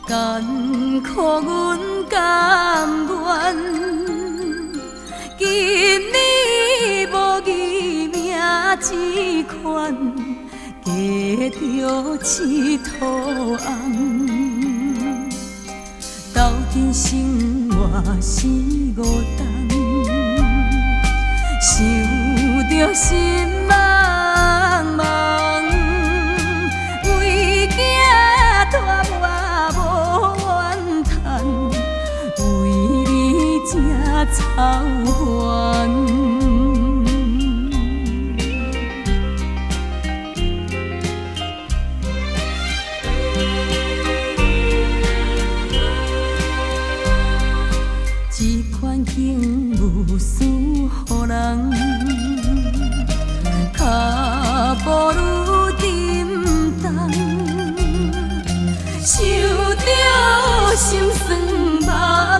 艰苦阮甘愿，今日无义命只款，加着刺土红。斗阵生活是孤单，想着心茫茫，为囝拖磨无怨叹，为你正操烦。这款境无事予人，脚步愈沉重，受着心酸目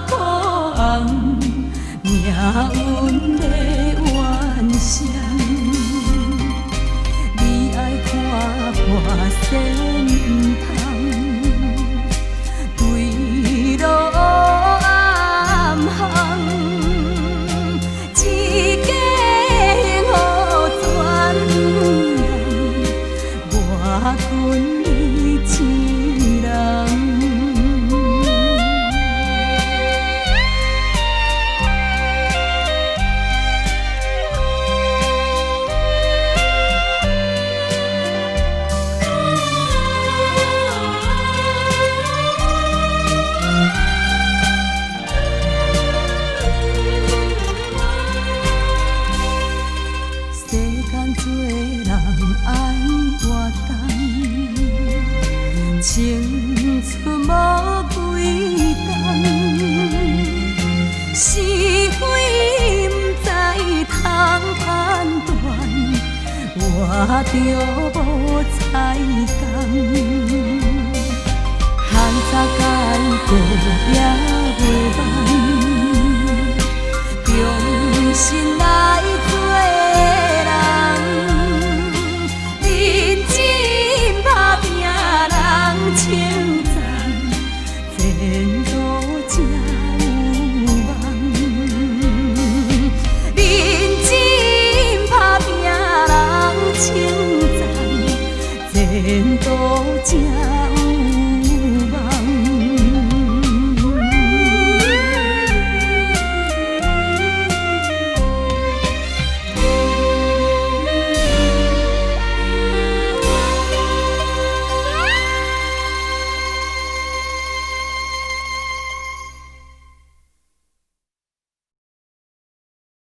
苦红，命运的怨伤。你爱看破世毋通，对路暗巷，一家幸福全人，我阮你一人。做人爱活动，青春无几冬，是非不知通判断，我着无彩工，项早改过也。